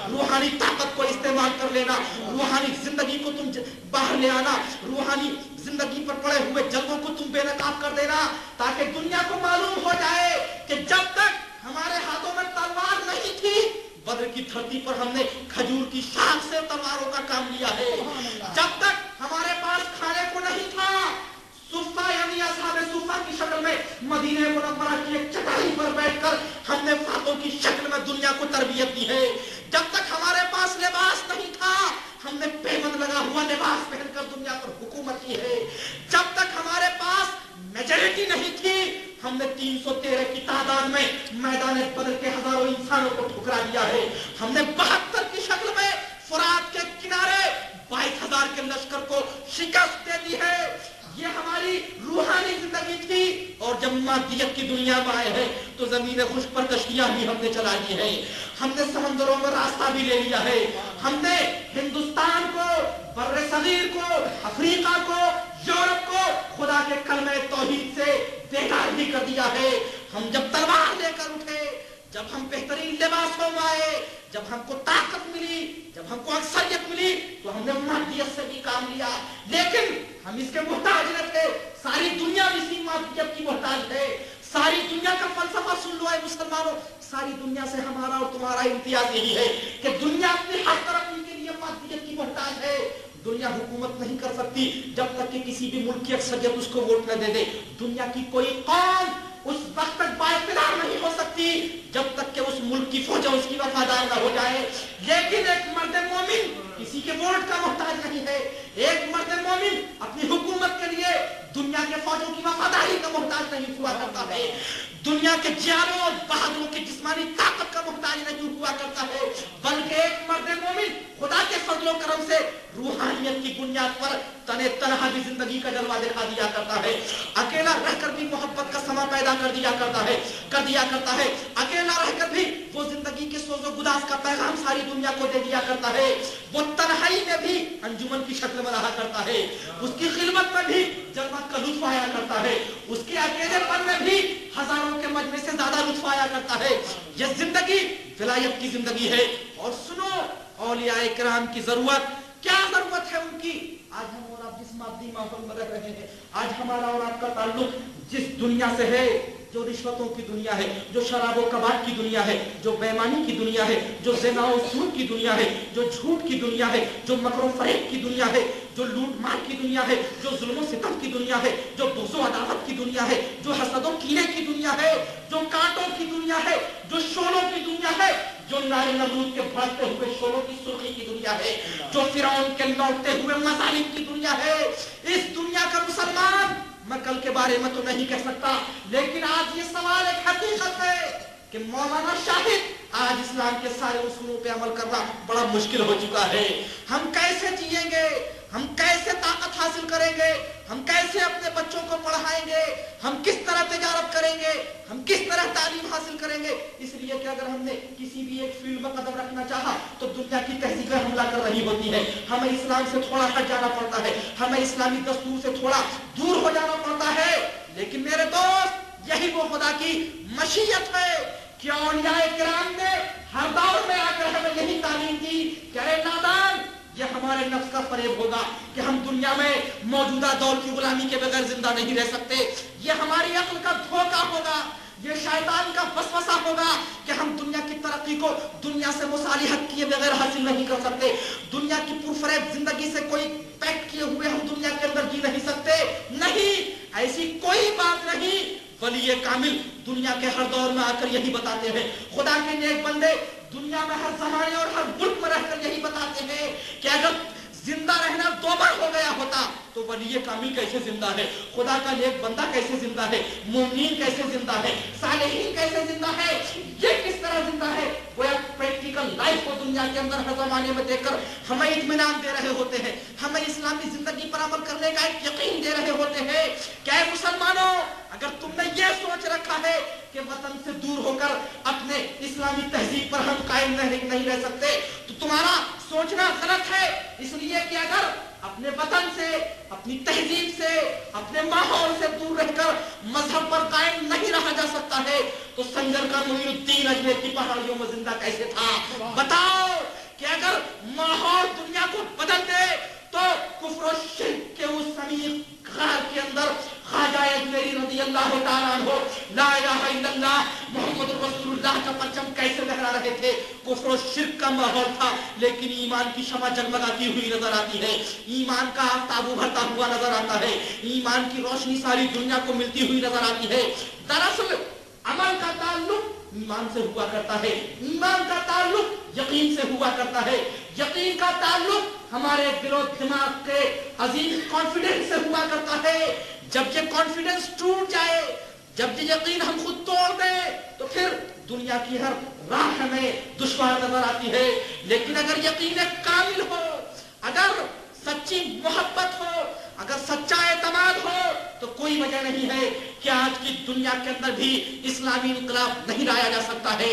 रूहानी ताकत को इस्तेमाल कर लेना, रूहानी जिंदगी को तुम बाहर ले आना, रूहानी जिंदगी पर पड़े हुए जल्दों को तुम बेनकाब कर देना, ताकि दुनिया को मालूम हो जाए कि जब तक हमारे हाथों में तलवार नहीं थी, बद्र की धरती पर हमने खजूर की शाख से तलवारों का काम लिया है। जब तक हमारे पास खाने को नहीं था, सुफ़ा यानी असहाबे सुफ़ा की शक्ल में मदीने मुनव्वरा की एक चटाई पर बैठकर हमने फातों की शक्ल में दुनिया को तरबियत दी है। जब तक हमारे पास लिबास नहीं था, हमने पेमन लगा हुआ लिबास पहनकर दुनिया पर हुकूमत की है। जब तक हमारे पास मेजॉरिटी नहीं थी, हमने 313 की तादाद में मैदान बदर के हजारों इंसानों को ठुकरा दिया है। हमने 72 की शक्ल में फुरात के किनारे 22,000 के लश्कर को शिकस्त दे दी है। ये हमारी रूहानी जिंदगी थी। और जब मादियत की दुनिया में आए हैं तो जमीन खुश पर कश्तियां भी हमने चला दी है, हमने समंदरों में रास्ता भी ले लिया है, हमने हिंदुस्तान को, बर्रे सगीर को, अफ्रीका को, यूरोप को खुदा के कलमे तौहीद से बेकार भी कर दिया है। हम जब तलवार लेकर उठे, जब हम बेहतरीन लिबासों में आए, जब हमको ताकत मिली, जब हमको अक्सरियत मिली, तो हमने मादियत से भी काम लिया। लेकिन हम इसके मुहताज न थे। सारी दुनिया इसी मादियत की मुहताज है। सारी दुनिया का फलसफा सुन लो मुसलमानों, सारी दुनिया से हमारा और तुम्हारा इम्तियाज यही है कि दुनिया अपनी हर तरफ के लिए मादियत की मुहताज है। दुनिया हुकूमत नहीं कर सकती जब तक कि किसी भी मुल्क की अक्सरियत उसको वोट न दे दे। दुनिया की कोई कौम उस वक्त तक बाइख्तियार नहीं हो सकती जब तक कि उस मुल्क की फौज उसकी वफादार न हो जाए। लेकिन एक मर्द मोमिन किसी के वोट का मोहताज नहीं है। एक मर्द मोमिन अपनी हुकूमत के लिए दुनिया के फौजों की वफादारी का मोहताज नहीं हुआ करता है। दुनिया के जियालों और बहादुरों की जिस्मानी ताकत का मोहताज नहीं हुआ करता है, बल्कि एक मर्द मोमिन खुदा के फजलो करम से रूहानियत की बुनियाद पर तने तनहा भी जिंदगी का जलवा दिखा दिया करता है। अकेला रहकर भी मोहब्बत का समा पैदा कर दिया करता है। अकेला रहकर भी वो जिंदगी के सोजो गुदास का पैगाम सारी दुनिया को दे दिया करता है। वो तन्हाई में भी अंजुमन की शक्ल में रहा करता है। उसकी खिदमत में भी जन्नत का लुत्फ आया करता है। उसके अकेलेपन में भी हजारों के मजमे से ज्यादा लुत्फ आया करता है। ये जिंदगी विलायत की जिंदगी है। और सुनो, औलिया किराम की जरूरत क्या जरूरत है उनकी। आज हम और आप जिस मादी माहौल में रह रहे हैं, आज हमारा और आपका ताल्लुक जिस दुनिया से है, जो रिश्वतों की दुनिया है, जो शराब और कबाब की दुनिया है, जो बेईमानी की दुनिया है, जो ज़िना और सूद की दुनिया है, जो झूठ की दुनिया है, जो मकर फरेब की दुनिया है, जो लूट मार की दुनिया है, जो जुल्म सितम की दुनिया है, जो बुग़्ज़ अदावत की दुनिया है, जो हसद और कीने की दुनिया है, जो कांटों की दुनिया है, जो शोलों की दुनिया है, जो नारे नमरूद के बढ़ते हुए शोलों की सुर्खी की दुनिया है, जो फिरौन के लौटते हुए मज़ालिम की दुनिया है। इस दुनिया का मुसलमान मैं कल के बारे में तो नहीं कह सकता, लेकिन आज ये सवाल एक हकीकत है कि मौलाना शाहिद आज इस्लाम के सारे उसूलों पे अमल करना बड़ा मुश्किल हो चुका है। हम कैसे जिएंगे, हम कैसे ताकत हासिल करेंगे, हम कैसे अपने बच्चों को पढ़ाएंगे, हम किस तरह तिजारत करेंगे, हम किस तरह तालीम हासिल करेंगे। इसलिए कि अगर हमने किसी भी एक फील्ड में कदम रखना चाहा तो दुनिया की तहजीब हमला कर रही होती है। हमें इस्लाम से थोड़ा हट जाना पड़ता है, हमें इस्लामी दस्तूर से थोड़ा दूर हो जाना पड़ता है। लेकिन मेरे दोस्त, यही वो खुदा की मशीयत है कि औलिया किराम ने हर दौर में आकर हमें यही तालीम दी कि अरे नादान, ये हमारे नफ्स का फरेब होगा कि हम दुनिया में मौजूदा दौर की गुलामी के बगैर जिंदा नहीं रह सकते। ये हमारी अक्ल का धोखा होगा, ये शैतान का वसवसा होगा कि हम दुनिया की तरक्की को दुनिया से मुसालिहत किए बगैर हासिल नहीं कर सकते। दुनिया की पुरफरेब जिंदगी से कोई पैक्ट किए हुए हम दुनिया के अंदर जी नहीं सकते। नहीं, ऐसी कोई बात नहीं। वली कामिल दुनिया के हर दौर में आकर यही बताते हैं। खुदा के नेक बंदे दुनिया में हर जमाने और हर मुल्क में रहकर यही बताते हैं कि अगर जिंदा रहना दो बार हो गया होता तो वली कामिल कैसे जिंदा है, खुदा का नेक बंदा कैसे जिंदा है, मोमिन कैसे जिंदा है, सालेहीन कैसे जिंदा है, ये किस तरह जिंदा है। वो एक प्रैक्टिकल लाइफ को दुनिया के अंदर हर जमाने में देखकर हमें इत्मीनान दे रहे होते हैं, हमें इस्लामी जिंदगी पर अमल करने का एक यकीन दे रहे होते हैं। क्या मुसलमानों, अगर तुमने ये सोच रखा है कि वतन से दूर होकर अपने इस्लामी तहजीब पर हम कायम नहीं रह सकते, तो तुम्हारा सोचना गलत है। इसलिए कि अगर अपने वतन से, अपनी तहजीब से, अपने माहौल से दूर रहकर मजहब पर कायम नहीं रहा जा सकता है तो संजर का मुईनुद्दीन अजमेर की पहाड़ियों में जिंदा कैसे था? बताओ। चलते तो कुफ्र और शिर्क के उस समीप गार के अंदर ख्वाजा अजमेरी रज़ी अल्लाह तआला अन्हु ला इलाहा इल्लल्लाह मुहम्मदुर रसूलुल्लाह का परचम कैसे लहरा रहे थे। कुफ्र और शिर्क का माहौल था, लेकिन ईमान की शमा जगमगाती हुई नजर आती है, ईमान का आफताब उभरता हुआ नजर आता है, ईमान की रोशनी सारी दुनिया को मिलती हुई नजर आती है। दरअसल अमल का ताल्लुक ईमान से हुआ करता है, ईमान का ताल्लुक यकीन से हुआ करता है, यकीन का ताल्लुक हमारे दिलो दिमाग के अजीम कॉन्फिडेंस से हुआ करता है। जब ये कॉन्फिडेंस टूट जाए, जब ये यकीन हम खुद तोड़ दें, तो फिर दुनिया की हर राह हमें दुश्वार नजर आती है। लेकिन अगर यकीन कामिल हो, अगर सच्ची मोहब्बत हो, अगर सच्चा एतमाद हो, तो कोई वजह नहीं है कि आज की दुनिया के अंदर भी इस्लामी इनकलाब नहीं लाया जा सकता है।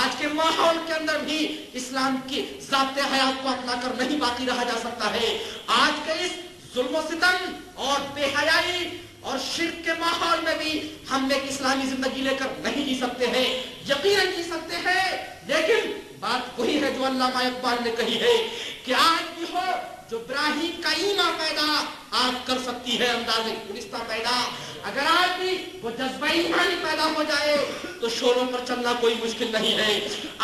आज के माहौल के अंदर भी इस्लाम की ज़ाब्ते हयात को अपनाकर नहीं बाकी रहा जा सकता है। आज के इस जुल्म सितम और बेहयाई और शिर्क के माहौल में भी हम एक इस्लामी जिंदगी लेकर नहीं जी सकते हैं, यकीनन जी सकते हैं। लेकिन बात वही है जो अल्लामा इकबाल ने कही है कि आज भी हो जो इब्राहिम का ईमान पैदा आज कर सकती है अंदाज़े गुलिस्ता पैदा। अगर आज भी वो जज्बा ईमानी पैदा हो जाए तो शोरों पर चलना कोई मुश्किल नहीं है।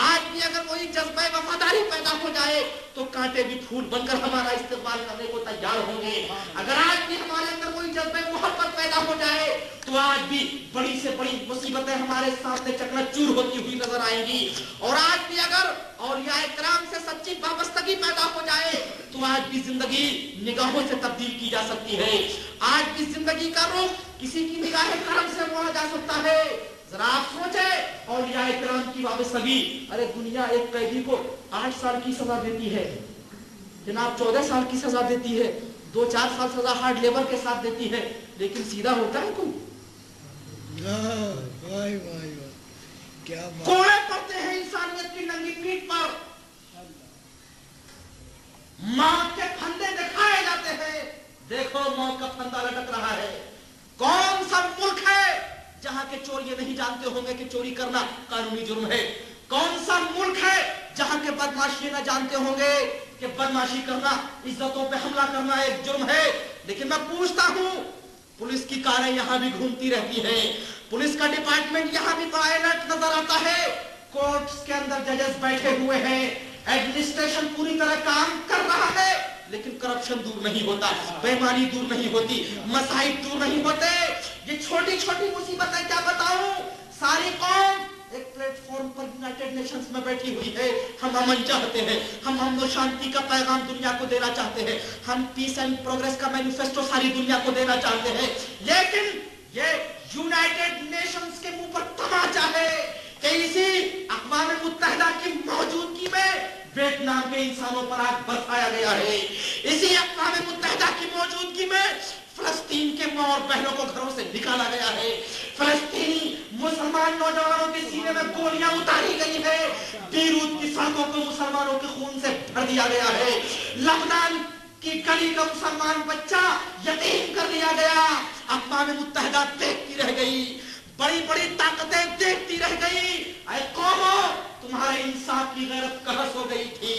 आज भी अगर वही जज्बा वफादारी पैदा हो जाए तो कांटे भी फूल बनकर हमारा इस्तेमाल करने को तैयार होंगे। अगर आज भी हमारे अंदर कोई जज्बा मोहब्बत पैदा हो जाए तो आज भी बड़ी से बड़ी मुसीबतें हमारे सामने चकनाचूर होती हुई नजर आएंगी। और आज भी अगर औलिया इकराम से सच्ची वाबस्तगी पैदा हो जाए तो आज भी जिंदगी निगाहों से तब्दील की जा सकती है। आज भी जिंदगी का रुख किसी की निगाह करम से मोड़ा जा सकता है। जरा आप सोचे औलिया इकराम की वाबस्तगी। अरे दुनिया एक कैदी को 8 साल की सजा देती है, जनाब 14 साल की सजा देती है, 2-4 साल सजा हार्ड लेबर के साथ देती है, लेकिन सीधा होता है कोई? क्या कोड़े पड़ते हैं इंसानियत की नंगी पीठ पर, मौत के फंदे दिखाए जाते हैं। देखो मौत का फंदा लटक रहा है। कौन सा मुल्क है जहां के चोर ये नहीं जानते होंगे कि चोरी करना कानूनी जुर्म है? कौन सा मुल्क है जहां के बदमाशी न जानते होंगे कि बदमाशी करना, इज्जतों पे हमला करना एक जुर्म है? लेकिन मैं पूछता हूं, पुलिस की कारें यहां भी घूमती रहती हैं, पुलिस का डिपार्टमेंट यहां भी बड़ा अलर्ट नजर आता है, कोर्ट्स के अंदर जजेस बैठे हुए हैं, एडमिनिस्ट्रेशन पूरी तरह काम कर रहा है, लेकिन करप्शन दूर नहीं होता, बेईमानी दूर नहीं होती, मसाइब दूर नहीं होते। ये छोटी छोटी मुसीबतें क्या बताऊं, सारी कौम एक प्लेटफॉर्म पर यूनाइटेड नेशंस में बैठी हुई है। हम अमन चाहते हैं, हम अमन और शांति का पैगाम दुनिया को देना चाहते हैं, हम पीस एंड प्रोग्रेस का मैनिफेस्टो सारी दुनिया को देना चाहते हैं। लेकिन ये यूनाइटेड नेशंस के मुंह पर तमाचा है कि इसी अक़वाम मुत्तहिदा की मौजूदगी में वियतनाम के इंसानों पर आग बरसाया गया है। इसी अक़वाम मुत्तहिदा की मौजूदगी में फलस्तीन के माँ और बहनों को घरों से निकाला गया है। फलस्तीनी मुसलमान नौजवानों के सीने में गोलियां उतारी गई है। बीरूत की सड़कों को मुसलमानों के खून से भर दिया गया है। लबनान की गली का मुसलमान बच्चा यतीम कर दिया गया। अक़वाम मुत्तहिदा देखती रह गई, बड़ी बड़ी ताकतें देखती रह गई। ऐ कौमों, तुम्हारे इंसाफ की गैरत कहां सो गई थी?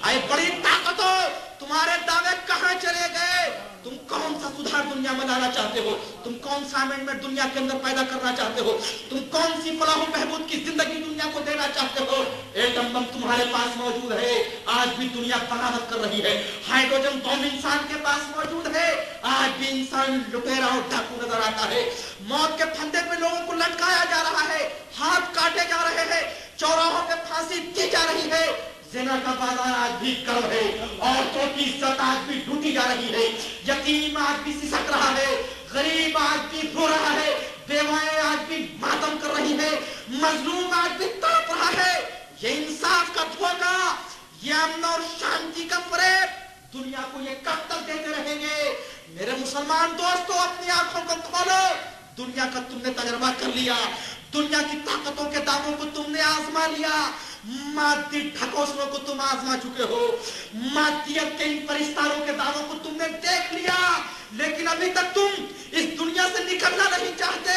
ऐ बड़ी ताकतों, तुम्हारे दावे कहां चले गए? तुम कौन सा सुधार दुनिया में लाना चाहते हो? तुम कौन सा अमेंडमेंट दुनिया के अंदर पैदा करना चाहते हो? तुम कौन सी फलाह बहबूद की जिंदगी दुनिया को देना चाहते हो? एटम बम तुम्हारे पास मौजूद है, आज भी दुनिया बगावत कर रही है। हाइड्रोजन बम इंसान के पास मौजूद है, आज भी इंसान लुटेरा और डाकू नजर आता है। मौत के फंदे पे लोगों को लटकाया जा रहा है, हाथ काटे जा रहे हैं, चौराहों पे फांसी दी जा रही है। ज़िना का बाजार आज भी गर्म है, औरतों की इज्जत आज भी लूटी जा रही है, यतीम आज भी सिसक रहा है, गरीब आज भी रो रहा है, बेवाएं आज भी मातम कर रही है, मजलूम आज भी तड़प रहा है। ये इंसाफ का धोखा, ये अमन और शांति का फरेब दुनिया को ये कब तक देते रहेंगे? मेरे मुसलमान दोस्तों, अपनी आंखों को खोलो। दुनिया का तुमने तजर्बा कर लिया, दुनिया की ताकतों के दावों को तुमने आजमा लिया, मादी ढकोसलों को तुम आजमा चुके हो, मादियत के इन परिस्तारों के दावों को तुमने देख लिया, लेकिन अभी तक तुम इस दुनिया से निकलना नहीं चाहते।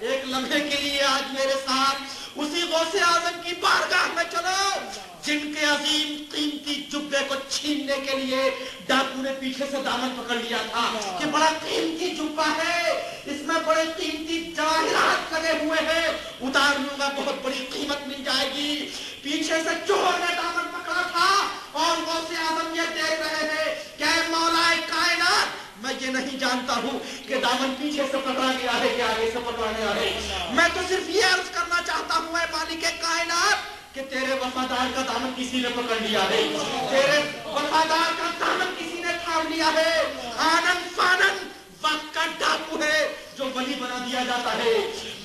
एक लम्हे के लिए आज मेरे साथ उसी गौसे आज़म की बारगाह में चलो जिनके अजीम कीमती जुब्बे को छीनने के लिए डाकू ने पीछे से दामन पकड़ लिया था कि बड़ा कीमती जुब्बा है, इसमें बड़े कीमती जवाहरात लगे हुए हैं, उतार लूंगा, बहुत बड़ी कीमत मिल जाएगी। पीछे से चोर ने दामन पकड़ा था और गौसे आजम ये देख रहे हैं क्या मौलाए कायनात, मैं ये नहीं जानता हूँ कि दामन पीछे से पकड़ा गया है कि आगे से पकड़ा गया है। मैं तो सिर्फ ये अर्ज करना चाहता हूँ मालिक कायनात कि तेरे वफादार का दामन किसी ने पकड़ लिया है, तेरे वफादार का दामन किसी ने थाम लिया है। आनंद फानन वक्त का डाकू है जो वली बना दिया जाता है,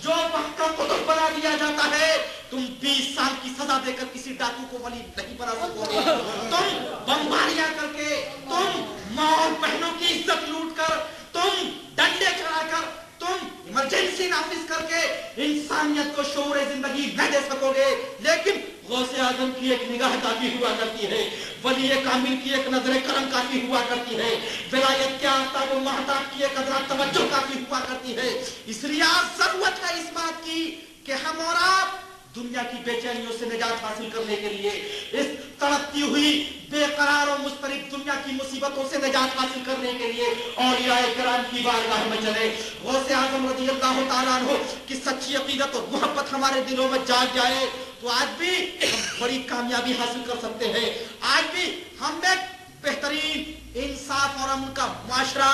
जो वक्त का कुतुब बना दिया जाता है। तुम 20 साल की सजा देकर किसी डाकू को वली नहीं बना सकोगे। तुम बमबारियां करके, तुम माँ और बहनों की इज्जत लूट कर, तुम डंडे चढ़ाकर, तुम इमरजेंसी नाफिज करके इंसानियत को शऊर जिंदगी न दे सकोगे। लेकिन गौसे आजम की एक निगाह काफी हुआ करती है, वली कामिल की एक नजर करम काफी हुआ करती है, विलायत के आफ्ताब व महताब की एक अदरा तवज्जो काफी हुआ करती है। इसलिए आज जरूरत है इस बात की कि हम और आप दुनिया की बेचैनियों से निजात हासिल करने के लिए, इस तड़पती हुई बेकरार और मुस्तरिब दुनिया की मुसीबतों से निजात हासिल करने के लिए औलियाए किराम की बारगाह में चले। गौसे आजम रज़ी अल्लाह तआला अन्हु की सच्ची अकीदत और मोहब्बत हमारे दिलों में जाग जाए तो आज भी हम बड़ी कामयाबी हासिल कर सकते हैं। आज भी हम एक बेहतरीन इंसाफ और अमन का मुआशरा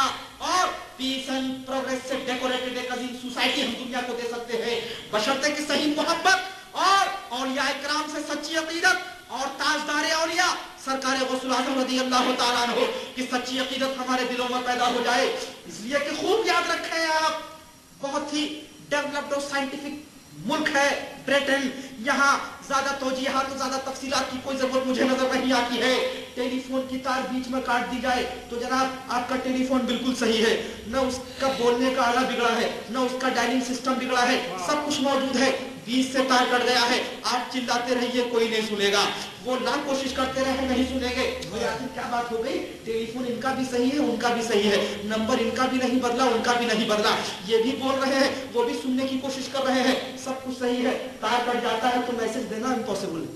और पीस एंड प्रोग्रेस से डेकोरेटेड एक अजीम सोसाइटी हम दुनिया को दे सकते हैं, बशर्ते कि सही मोहब्बत और औलियाए किराम से सच्ची अकीदत और ताजदार औलिया सरकार गौसुल आज़म रज़ी अल्लाह तआला अन्हु की सच्ची अकीदत हमारे दिलों में पैदा हो जाए। इसलिए कि खूब याद रखें आप, बहुत ही डेवलप्ड और साइंटिफिक मुल्क है ब्रिटेन, यहाँ ज्यादा तौजीहात तो ज्यादा तफसीलात की कोई जरूरत मुझे नजर नहीं आती है। टेलीफोन की तार बीच में काट दी जाए तो जनाब आपका टेलीफोन बिल्कुल सही है, न उसका बोलने का आला बिगड़ा है, न उसका डायलिंग सिस्टम बिगड़ा है, सब कुछ मौजूद है। बीच से तार कट गया है, आप चिल्लाते रहिए कोई नहीं सुनेगा, वो लाख कोशिश करते रहे नहीं सुनेंगे। आखिर क्या बात हो गई, टेलीफोन इनका भी सही है उनका भी सही है, नंबर इनका भी नहीं बदला उनका भी नहीं बदला, ये भी बोल रहे हैं वो भी सुनने की कोशिश कर रहे हैं, सब कुछ सही है। तार कट जाता है तो मैसेज देना इम्पॉसिबल है।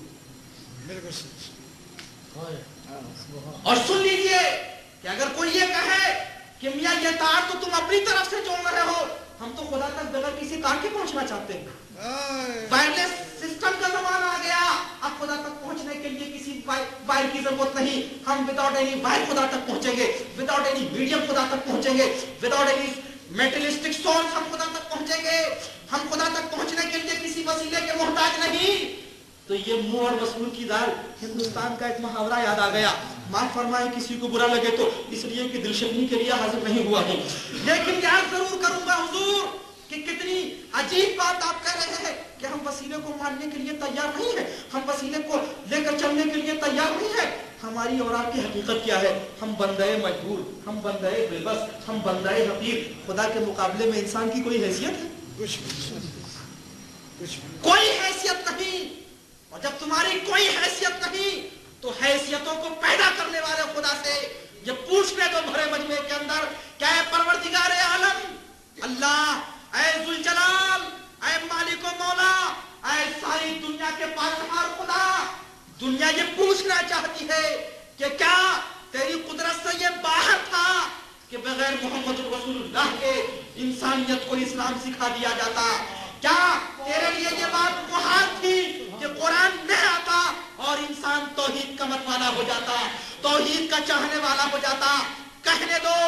और सुन लीजिए कि अगर कोई ये कहे कि मियां ये तार तो तुम अपनी तरफ से जोड़ रहे हो, हम तो खुदा तक बगैर किसी तार के पहुंचना चाहते हैं। वायरलेस सिस्टम का जमाना आ गया, अब खुदा तक पहुंचने के लिए किसी वायर की जरूरत नहीं, हम विदाउट एनी वायर खुदा तक पहुंचेंगे, विदाउट एनी मीडियम खुदा तक पहुंचेंगे, विदाउट एनी मेटेलिस्टिक सोर्स हम खुदा तक पहुंचेंगे। हम खुदा तक पहुंचने के लिए किसी वसीले के मोहताज नहीं। तो ये मुंह और वसूल की दाल, हिंदुस्तान का एक मुहावरा याद आ गया, माफ फरमाए किसी को बुरा लगे तो, इसलिए कि दिलशदनी के लिए हाजिर नहीं हुआ हूं, लेकिन याद जरूर करूंगा हुजूर कि कितनी अजीब बात आप कह रहे हैं कि हम वसीले को मानने के लिए तैयार नहीं है, हम वसीले को लेकर चलने के लिए तैयार नहीं है। हमारी और आपकी हकीकत क्या है, हम बंदे मजबूर, हम बंदे बेबस, हम बंदे हकीर, खुदा के मुकाबले में इंसान की कोई हैसियत है? कुछ कोई हैसियत नहीं। और जब तुम्हारी कोई हैसियत नहीं तो हैसियतों को पैदा करने वाले खुदा से ये पूछने दो भरे मजमे के अंदर, क्या है परवरदिगार आलम अल्लाह, ऐ जुल जलाल, ऐ मालिक व मौला, ऐ सारी दुनिया के पालनहार खुदा, दुनिया ये पूछना चाहती है कि क्या तेरी कुदरत से ये बाहर था कि बगैर मोहम्मद रसूलुल्लाह के इंसानियत को इस्लाम सिखा दिया जाता? क्या तेरे लिए ये बात मुहाल थी कि कुरान न आता और इंसान तौहीद का मतवाला हो जाता, तौहीद का चाहने वाला हो जाता? कहने दो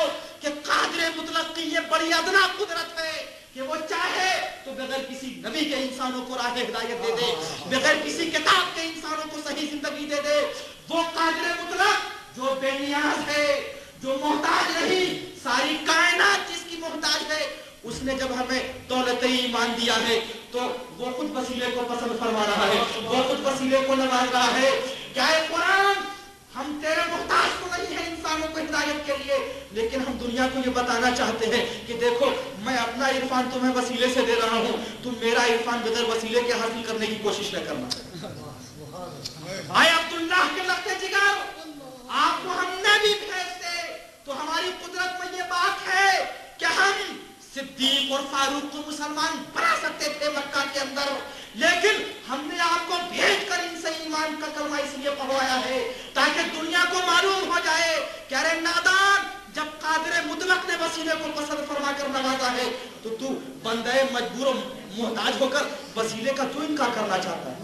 कि कादिर मुतलक की ये बड़ी अदना कुदरत है कि वो चाहे तो बगैर किसी नबी के इंसानों को राह हिदायत दे दे, बगैर किसी किताब के इंसानों को सही जिंदगी दे दे। वो कादिर मुतलक जो बेनियाज है, जो मोहताज नहीं, सारी कायनात जिसकी मोहताज है, उसने जब हमें दौलत ईमान दिया है तो वो खुद वसीले को पसंद फरमा रहा है, वो खुद वसीले को नवाज रहा है। क्या है कुरान, हम तेरे मोहताज को नहीं है इंसानों को हिदायत के लिए, लेकिन हम दुनिया को ये बताना चाहते हैं कि देखो मैं अपना इरफान तुम्हें वसीले से दे रहा हूँ, तुम मेरा इरफान बगैर वसीले के हासिल करने की कोशिश न करना। आए अब्दुल्लाह के लगते जिगर, आपको हम नबी भेजते तो हमारी कुदरत में ये बात है कि हम सिद्दीक और फारूक को मुसलमान बना सकते थे मक्का के अंदर, लेकिन हमने आपको भेजकर इनसे ईमान का कलमा इसलिए पढ़वाया है ताकि दुनिया को मालूम کہہ رہے نادان، جب قادر مطلق نے وسیلے کو پسند فرما کر نوازا ہے تو تو بندے مجبور و محتاج ہو کر وسیلے کا کیوں انکار کرنا چاہتا ہے؟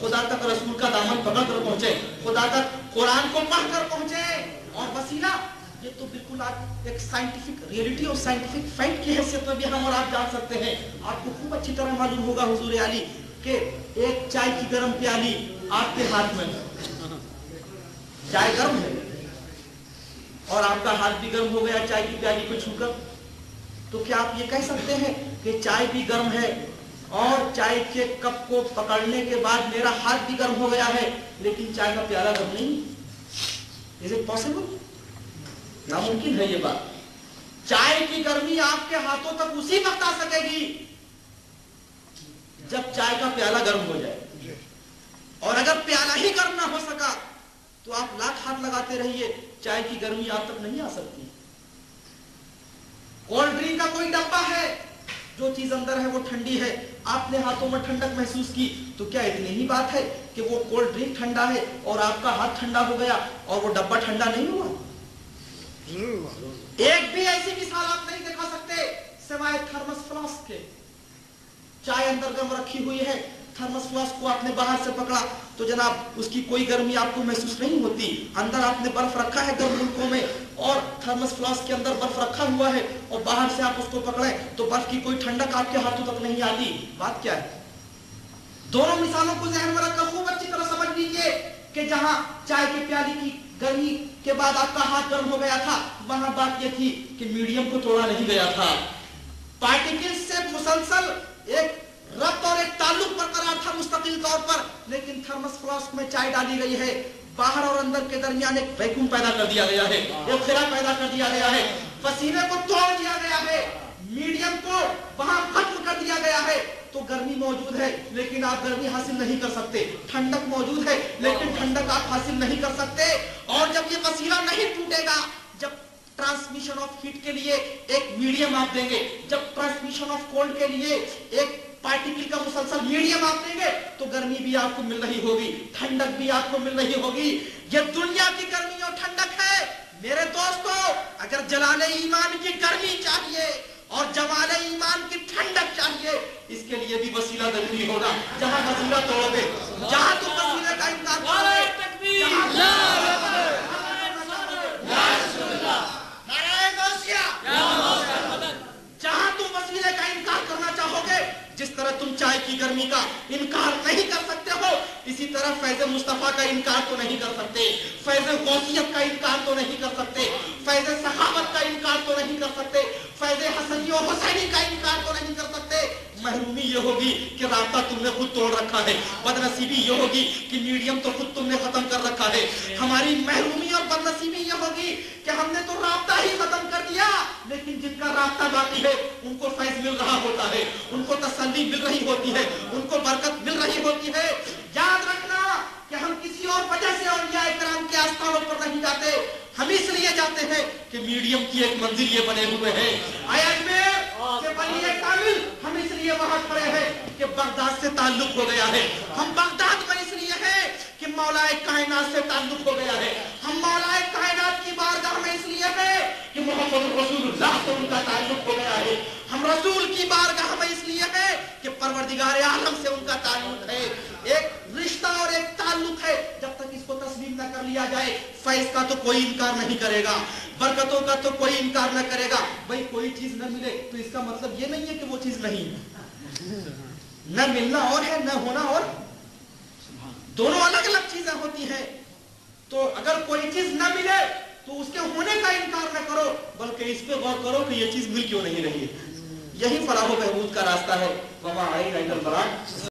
خدا تک رسول کا دامن پکڑ کر پہنچے، خدا تک قرآن کو پڑھ کر پہنچے. اور وسیلہ یہ تو بالکل آپ ایک سائنٹیفک ریئلٹی اور سائنٹیفک فیکٹ کی حیثیت میں بھی ہم اور آپ جان سکتے ہیں. آپ کو خوب اچھی طرح معلوم ہوگا حضور علی کہ ایک چائے کی گرم پیالی آپ کے ہاتھ میں ہے، چائے گرم ہے اور آپ کا ہاتھ بھی گرم ہو گیا چائے کی پیالی کو چھو کر، تو کیا آپ یہ کہہ سکتے ہیں کہ چائے بھی گرم ہے اور چائے کے کپ کو پکڑنے کے بعد میرا ہاتھ بھی گرم ہو گیا ہے لیکن چائے کا پیالہ گرم نہیں؟ Is it possible؟ ناممکن ہے یہ بات. چائے کی گرمی آپ کے ہاتھوں تک اسی وقت آ سکے گی جب چائے کا پیالہ گرم ہو جائے، اور اگر پیالہ ہی گرم نہ ہو سکا تو آپ لاکھ ہاتھ لگاتے رہیے، چائے کی گرمی آپ تک نہیں آ سکتی. کولڈ ڈرنک کا کوئی ڈبہ ہے، جو چیز اندر ہے وہ ٹھنڈی ہے، آپ نے ہاتھوں میں ٹھنڈک محسوس کی تو کیا اتنی ہی بات ہے کہ وہ کولڈ ڈرنک ٹھنڈا ہے اور آپ کا ہاتھ ٹھنڈا ہو گیا اور وہ ڈبہ ٹھنڈا نہیں ہوا؟ ایک بھی ایسی مثال آپ نہیں دکھا سکتے سوائے تھرمس فلاسک کے. چائے اندر گرم رکھی ہوئی ہے، تھرمس فلاسک کو آپ نے باہر سے پکڑا تو جناب اس کی کوئی گرمی آپ کو محسوس نہیں ہوتی. اندر آپ نے برف رکھا ہے گرم ملکوں میں اور تھرمس فلاسک کے اندر برف رکھا ہوا ہے اور باہر سے آپ اس کو پکڑیں تو برف کی کوئی ٹھنڈک آپ کے ہاتھوں تک نہیں آتی. بات کیا ہے؟ دونوں مثالوں کو ذہن میں رکھ کر خوب اچھی طرح سمجھ لیجئے کہ جہاں چائے کی پیالی کی گرمی کے بعد آپ کا ہاتھ گرم ہو گیا تھا، وہاں بات یہ تھی کہ میڈیم کو توڑا نہیں گیا تھا. پارٹیکل سے مسلسل ایک ربط اور ایک تعلق برقرار تھا مستقل طور پر، لیکن تھرمس فلاسک میں چائے ڈالی گئی ہے، باہر اور اندر کے درمیان ایک ویکیوم پیدا کر دیا گیا ہے، ایک خلا پیدا کر دیا گیا ہے، وسیلے کو توڑ دیا گیا ہے، میڈیم کو وہاں ختم کر دیا گیا ہے. تو گرمی موجود ہے لیکن آپ گرمی حاصل نہیں کر سکتے، ٹھنڈک موجود ہے لیکن ٹھنڈک آپ حاصل نہیں کر سکتے. اور جب یہ وسیلہ نہیں ٹوٹے گا، جب ٹرانسمیشن آف ہیٹ کے لیے ایک میڈیم آپ دیں گے، جب ٹرانسمیشن آف کولڈ کے لیے ایک پارٹیکل کا مسلسل میڈیم آپ دیں گے تو گرمی بھی آپ کو مل رہی ہوگی، ٹھنڈک بھی آپ کو مل رہی ہوگی. یہ دنیا کی گرمی اور ٹھنڈک ہے. میرے دوستو، اگر جلال ایمان کی گرمی چاہیے اور جمال ایمان کی ٹھنڈک چاہیے، اس کے لیے بھی وسیلہ ضروری ہوگا. جہاں وسیلہ توڑ دے، جہاں تم وسیلے کا انکار کرو گے، جہاں تم وسیلے کا انکار کرنا چاہو گے، جس طرح تم چائے کی گرمی کا انکار نہیں کر سکتے ہو، اسی طرح فیض مصطفیٰ کا انکار تو نہیں کر سکتے، فیض غوثیت کا انکار تو نہیں کر سکتے، فیض صحابت کا انکار تو نہیں کر سکتے، فیض حسنی و حسینی کا انکار تو نہیں کر سکتے. محرومی یہ ہوگی کہ رابطہ تم نے خود توڑ رکھا ہے، بدنصیبی یہ ہوگی کہ میڈیم تو خود تم نے ختم کر رکھا ہے. ہماری محرومی اور بدنصیبی یہ ہوگی کہ ہم نے تو رابطہ ہی ختم کر دیا، لیکن جن کا رابطہ باقی ہے ان کو فیض مل رہا ہوتا ہے، ان کو تسلی مل رہی ہوتی ہے، ان کو برکت مل رہی ہوتی ہے. یاد رکھنا کہ ہم کسی اور وجہ سے اولیاء کرام کے آستانوں پر نہیں جاتے، ہم اس لیے جاتے ہیں کہ میڈیم کی ایک منزل یہ بنے ہوئے ہیں. اجمیر کے ولی کامل ہم اس لیے وہاں کھڑے ہیں کہ بغداد سے تعلق ہو گیا ہے. ہم بغداد میں اس لیے ہیں کہ مولا کائنات سے تعلق ہو گیا ہے. ہم مولا کائنات کی بارگاہ میں اس لیے ہیں کہ محمد رسول اللہ سے ان کا تعلق ہو گیا ہے. ہم رسول کی بارگاہ میں اس لیے ہیں کہ پروردگار عالم سے ان کا تعلق ہے. ایک رشتہ اور ایک تعلق ہے، جب تک اس کو تسلیم نہ کر لیا جائے فیض کا تو کوئی انکار نہیں کرے گا، برکتوں کا تو کوئی انکار نہ کرے گا. بھائی کوئی چیز نہ ملے تو اس کا مطلب یہ نہیں ہے کہ وہ چیز نہیں ہے. نہ ملنا اور ہے، نہ ہونا اور، دونوں الگ الگ چیزیں ہوتی ہیں. تو اگر کوئی چیز نہ ملے تو اس کے ہونے کا انکار نہ کرو، بلکہ اس پہ غور کرو کہ یہ چیز مل کیوں نہیں رہی ہے. یہی فلاح و بہبود کا راستہ ہے. وما علینا الا البلاغ.